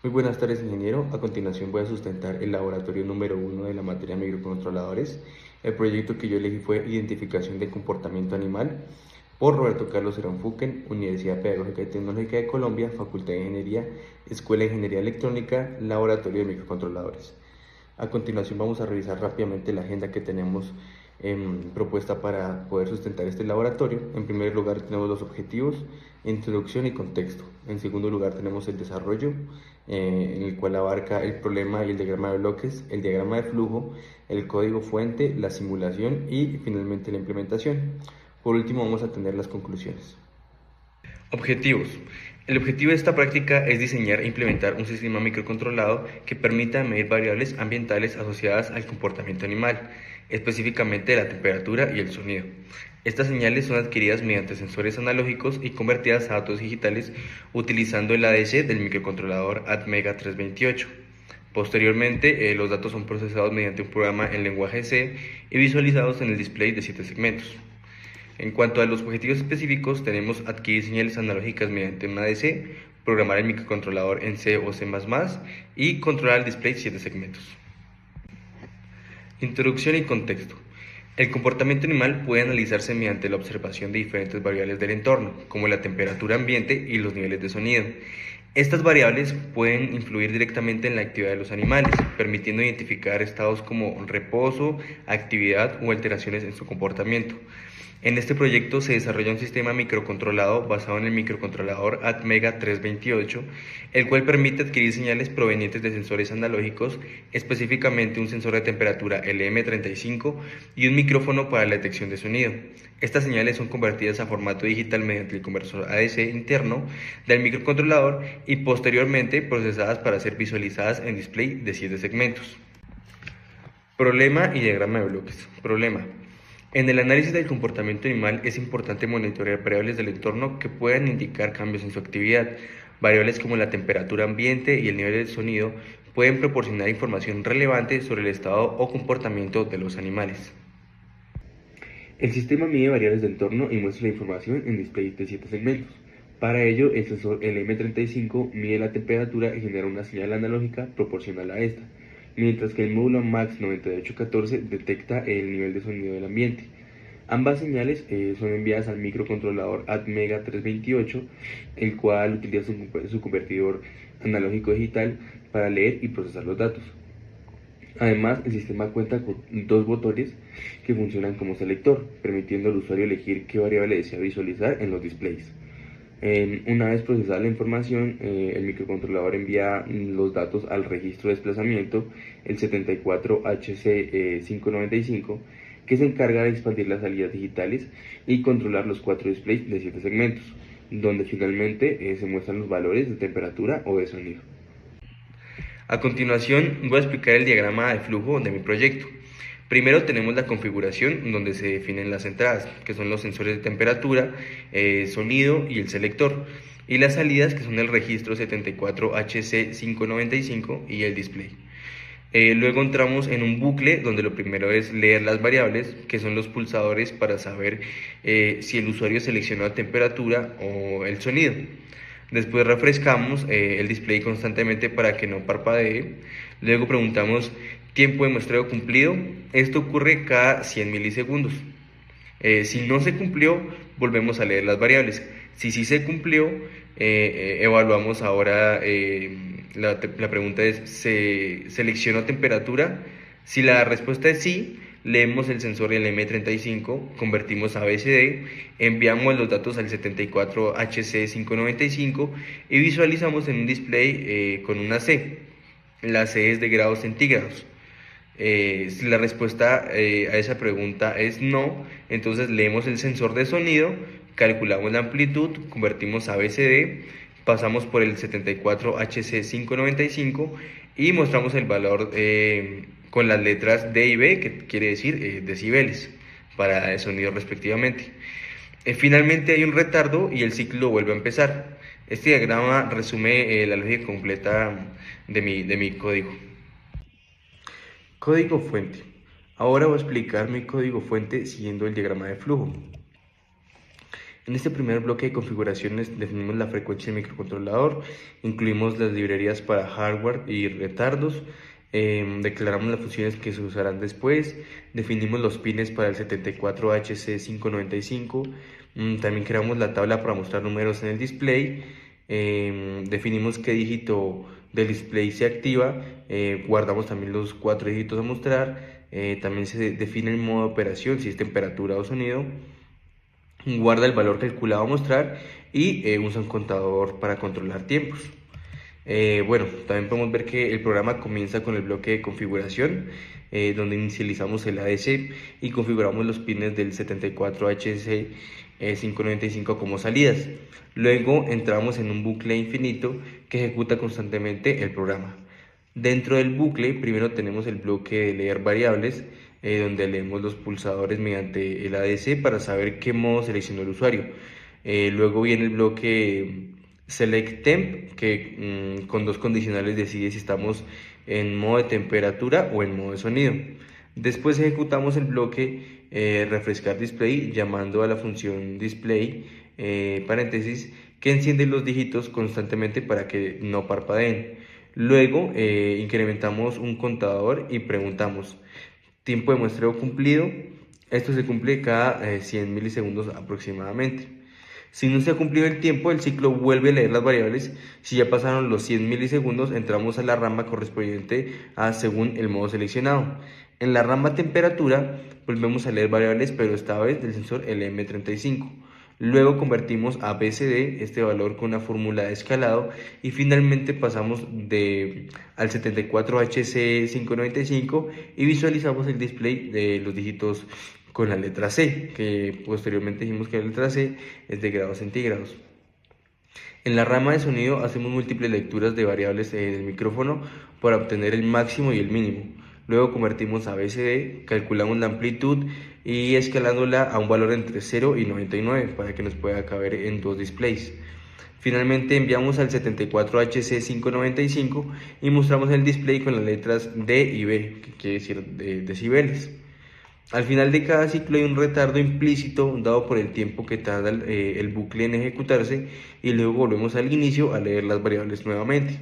Muy buenas tardes, ingeniero. A continuación voy a sustentar el laboratorio número 1 de la materia microcontroladores. El proyecto que yo elegí fue Identificación del comportamiento animal por Roberto Carlos Serón Fuquen, Universidad Pedagógica y Tecnológica de Colombia, Facultad de Ingeniería, Escuela de Ingeniería Electrónica, Laboratorio de Microcontroladores. A continuación vamos a revisar rápidamente la agenda que tenemos propuesta para poder sustentar este laboratorio. En primer lugar tenemos los objetivos, introducción y contexto. En segundo lugar tenemos el desarrollo, en el cual abarca el problema y el diagrama de bloques, el diagrama de flujo, el código fuente, la simulación y finalmente la implementación. Por último vamos a tener las conclusiones. Objetivos. El objetivo de esta práctica es diseñar e implementar un sistema microcontrolado que permita medir variables ambientales asociadas al comportamiento animal, específicamente la temperatura y el sonido. Estas señales son adquiridas mediante sensores analógicos y convertidas a datos digitales utilizando el ADC del microcontrolador Atmega 328. Posteriormente, los datos son procesados mediante un programa en lenguaje C y visualizados en el display de 7 segmentos. En cuanto a los objetivos específicos, tenemos adquirir señales analógicas mediante un ADC, programar el microcontrolador en C o C++ y controlar el display 7 segmentos. Introducción y contexto. El comportamiento animal puede analizarse mediante la observación de diferentes variables del entorno, como la temperatura ambiente y los niveles de sonido. Estas variables pueden influir directamente en la actividad de los animales, permitiendo identificar estados como reposo, actividad o alteraciones en su comportamiento. En este proyecto se desarrolla un sistema microcontrolado basado en el microcontrolador Atmega 328, el cual permite adquirir señales provenientes de sensores analógicos, específicamente un sensor de temperatura LM35 y un micrófono para la detección de sonido. Estas señales son convertidas a formato digital mediante el conversor ADC interno del microcontrolador y posteriormente procesadas para ser visualizadas en display de 7 segmentos. Problema y diagrama de bloques. Problema. En el análisis del comportamiento animal es importante monitorear variables del entorno que puedan indicar cambios en su actividad. Variables como la temperatura ambiente y el nivel del sonido pueden proporcionar información relevante sobre el estado o comportamiento de los animales. El sistema mide variables del entorno y muestra la información en displays de 7 segmentos. Para ello, el sensor LM35 mide la temperatura y genera una señal analógica proporcional a esta, mientras que el módulo MAX9814 detecta el nivel de sonido del ambiente. Ambas señales son enviadas al microcontrolador Atmega 328, el cual utiliza su convertidor analógico digital para leer y procesar los datos. Además, el sistema cuenta con dos botones que funcionan como selector, permitiendo al usuario elegir qué variable desea visualizar en los displays. Una vez procesada la información, el microcontrolador envía los datos al registro de desplazamiento, el 74HC595, que se encarga de expandir las salidas digitales y controlar los 4 displays de 7 segmentos, donde finalmente se muestran los valores de temperatura o de sonido. A continuación voy a explicar el diagrama de flujo de mi proyecto. Primero tenemos la configuración donde se definen las entradas, que son los sensores de temperatura, sonido y el selector, y las salidas, que son el registro 74HC595 y el display. Luego entramos en un bucle donde lo primero es leer las variables, que son los pulsadores para saber si el usuario seleccionó la temperatura o el sonido. Después refrescamos el display constantemente para que no parpadee. Luego preguntamos tiempo de muestreo cumplido. Esto ocurre cada 100 milisegundos. Si no se cumplió, volvemos a leer las variables. Si sí se cumplió, evaluamos ahora, la pregunta es, ¿se seleccionó temperatura? Si la respuesta es sí, leemos el sensor LM35, convertimos a BCD, enviamos los datos al 74HC595 y visualizamos en un display con una C. La C es de grados centígrados. Si la respuesta a esa pregunta es no, entonces leemos el sensor de sonido, calculamos la amplitud, convertimos a BCD, pasamos por el 74HC595 y mostramos el valor con las letras D y B, que quiere decir decibeles, para el sonido respectivamente. Finalmente hay un retardo y el ciclo vuelve a empezar. Este diagrama resume la lógica completa de mi código. Código fuente. Ahora voy a explicar mi código fuente siguiendo el diagrama de flujo. En este primer bloque de configuraciones definimos la frecuencia del microcontrolador, incluimos las librerías para hardware y retardos, declaramos las funciones que se usarán después, definimos los pines para el 74HC595, también creamos la tabla para mostrar números en el display, definimos qué dígito del display se activa, guardamos también los 4 dígitos a mostrar, también se define el modo de operación, si es temperatura o sonido, guarda el valor calculado a mostrar y usa un contador para controlar tiempos. Bueno, también podemos ver que el programa comienza con el bloque de configuración, donde inicializamos el ADC y configuramos los pines del 74HC595 como salidas. Luego entramos en un bucle infinito que ejecuta constantemente el programa. Dentro del bucle, primero tenemos el bloque de leer variables, donde leemos los pulsadores mediante el ADC para saber qué modo seleccionó el usuario. Luego viene el bloque select temp, que con dos condicionales decide si estamos en modo de temperatura o en modo de sonido. Después ejecutamos el bloque refrescar display, llamando a la función display, paréntesis, que enciende los dígitos constantemente para que no parpadeen. Luego incrementamos un contador y preguntamos tiempo de muestreo cumplido. Esto se cumple cada 100 milisegundos aproximadamente. Si no se ha cumplido el tiempo, el ciclo vuelve a leer las variables. Si ya pasaron los 100 milisegundos, entramos a la rama correspondiente a según el modo seleccionado. En la rama temperatura, volvemos a leer variables, pero esta vez del sensor LM35. Luego convertimos a BCD este valor con una fórmula de escalado y finalmente pasamos al 74HC595 y visualizamos el display de los dígitos con la letra C, que posteriormente dijimos que la letra C es de grados centígrados. En la rama de sonido hacemos múltiples lecturas de variables del micrófono para obtener el máximo y el mínimo. Luego convertimos a BCD, calculamos la amplitud y escalándola a un valor entre 0 y 99 para que nos pueda caber en dos displays. Finalmente enviamos al 74HC595 y mostramos el display con las letras D y B, que quiere decir decibeles. Al final de cada ciclo hay un retardo implícito dado por el tiempo que tarda el bucle en ejecutarse y luego volvemos al inicio a leer las variables nuevamente.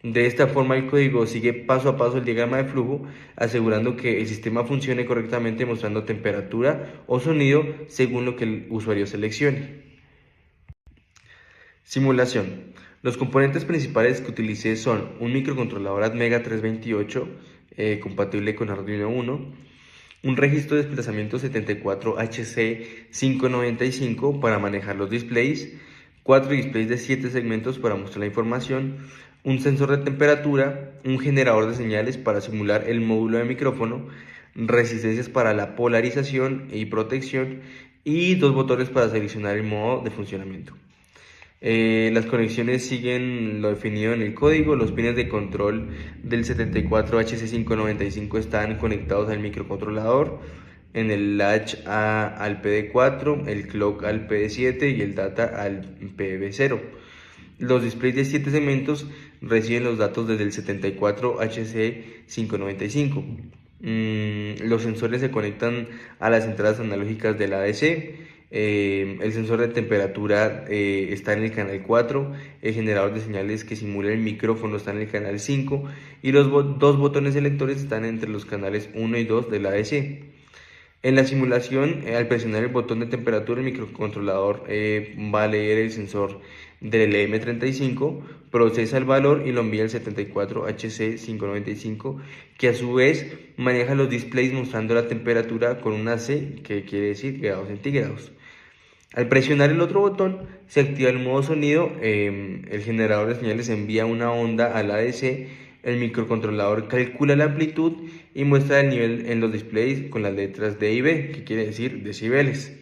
De esta forma el código sigue paso a paso el diagrama de flujo, asegurando que el sistema funcione correctamente mostrando temperatura o sonido según lo que el usuario seleccione. Simulación. Los componentes principales que utilicé son un microcontrolador Atmega 328 compatible con Arduino Uno, un registro de desplazamiento 74HC595 para manejar los displays, 4 displays de 7 segmentos para mostrar la información, un sensor de temperatura, un generador de señales para simular el módulo de micrófono, resistencias para la polarización y protección y dos botones para seleccionar el modo de funcionamiento. Las conexiones siguen lo definido en el código. Los pines de control del 74HC595 están conectados al microcontrolador, en el latch al PD4, el clock al PD7 y el data al PB0. Los displays de 7 segmentos reciben los datos desde el 74HC595. Los sensores se conectan a las entradas analógicas del ADC. El sensor de temperatura está en el canal 4, el generador de señales que simula el micrófono está en el canal 5 y los dos botones selectores están entre los canales 1 y 2 del ADC. En la simulación, al presionar el botón de temperatura, el microcontrolador va a leer el sensor del LM35, procesa el valor y lo envía al 74HC595, que a su vez maneja los displays mostrando la temperatura con una C, que quiere decir grados centígrados. Al presionar el otro botón, se activa el modo sonido, el generador de señales envía una onda al ADC, el microcontrolador calcula la amplitud y muestra el nivel en los displays con las letras D y B, que quiere decir decibeles.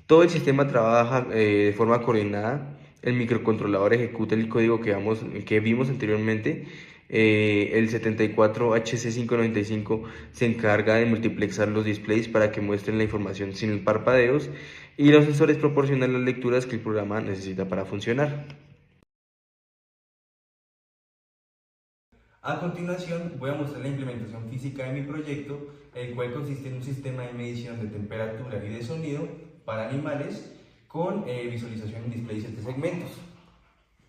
Todo el sistema trabaja de forma coordinada. El microcontrolador ejecuta el código que vimos anteriormente. El 74HC595 se encarga de multiplexar los displays para que muestren la información sin parpadeos y los sensores proporcionan las lecturas que el programa necesita para funcionar. A continuación voy a mostrar la implementación física de mi proyecto, el cual consiste en un sistema de medición de temperatura y de sonido para animales con visualización en display de 7 segmentos.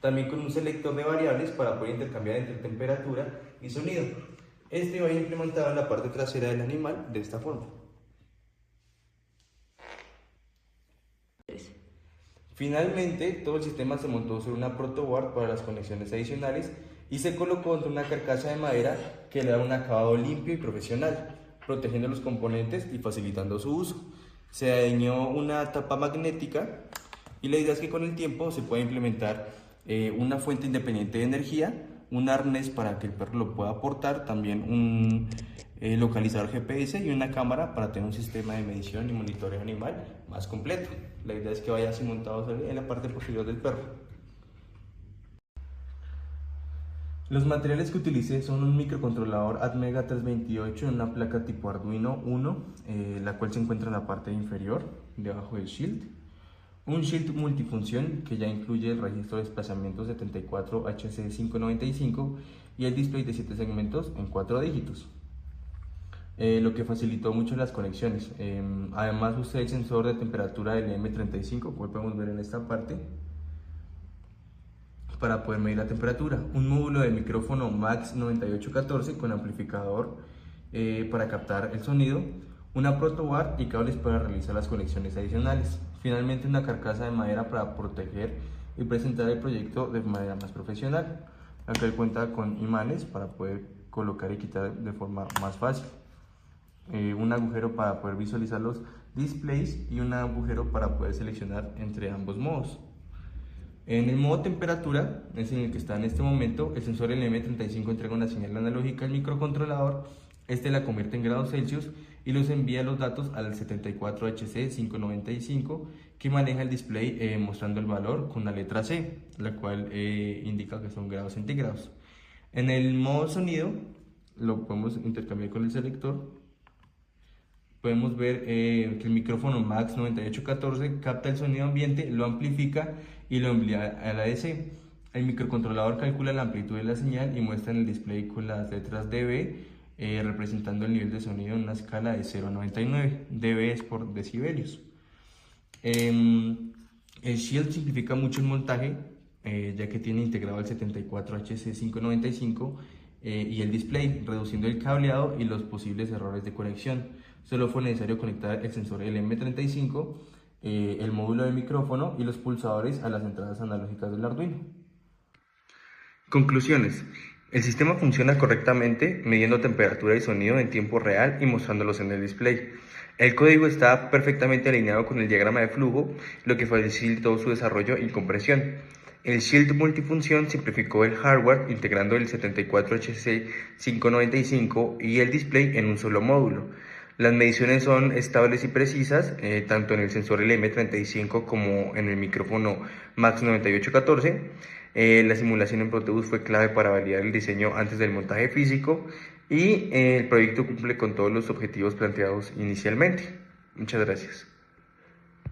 También con un selector de variables para poder intercambiar entre temperatura y sonido. Este va implementado en la parte trasera del animal de esta forma. Finalmente, todo el sistema se montó sobre una protoboard para las conexiones adicionales y se colocó entre una carcasa de madera que le da un acabado limpio y profesional, protegiendo los componentes y facilitando su uso. Se añadió una tapa magnética y la idea es que con el tiempo se pueda implementar una fuente independiente de energía, un arnés para que el perro lo pueda portar, también un localizador GPS y una cámara para tener un sistema de medición y monitoreo animal más completo. La idea es que vaya así montado en la parte posterior del perro. Los materiales que utilicé son un microcontrolador Atmega 328 en una placa tipo Arduino Uno, la cual se encuentra en la parte inferior, debajo del shield. Un shield multifunción que ya incluye el registro de desplazamiento 74HC595 y el display de 7 segmentos en 4 dígitos. Lo que facilitó mucho las conexiones. Además usé el sensor de temperatura del M35, como podemos ver en esta parte, para poder medir la temperatura. Un módulo de micrófono Max 9814 con amplificador para captar el sonido, una protoboard y cables para realizar las conexiones adicionales. Finalmente una carcasa de madera para proteger y presentar el proyecto de manera más profesional. Acá cuenta con imanes para poder colocar y quitar de forma más fácil. Un agujero para poder visualizar los displays y un agujero para poder seleccionar entre ambos modos. En el modo temperatura, es en el que está en este momento, el sensor LM35 entrega una señal analógica al microcontrolador, este la convierte en grados Celsius y los envía los datos al 74HC595 que maneja el display mostrando el valor con la letra C, la cual indica que son grados centígrados. En el modo sonido, lo podemos intercambiar con el selector. Podemos ver que el micrófono Max 9814 capta el sonido ambiente, lo amplifica y lo envía a la DC. El microcontrolador calcula la amplitud de la señal y muestra en el display con las letras dB, representando el nivel de sonido en una escala de 0 a 99. dB es por decibelios. El Shield simplifica mucho el montaje, ya que tiene integrado el 74HC595 y el display, reduciendo el cableado y los posibles errores de conexión. Solo fue necesario conectar el sensor LM35, el módulo de micrófono y los pulsadores a las entradas analógicas del Arduino. Conclusiones. El sistema funciona correctamente midiendo temperatura y sonido en tiempo real y mostrándolos en el display. El código está perfectamente alineado con el diagrama de flujo, lo que facilitó su desarrollo y compresión. El Shield multifunción simplificó el hardware integrando el 74HC595 y el display en un solo módulo. Las mediciones son estables y precisas, tanto en el sensor LM35 como en el micrófono Max 9814. La simulación en Proteus fue clave para validar el diseño antes del montaje físico y el proyecto cumple con todos los objetivos planteados inicialmente. Muchas gracias.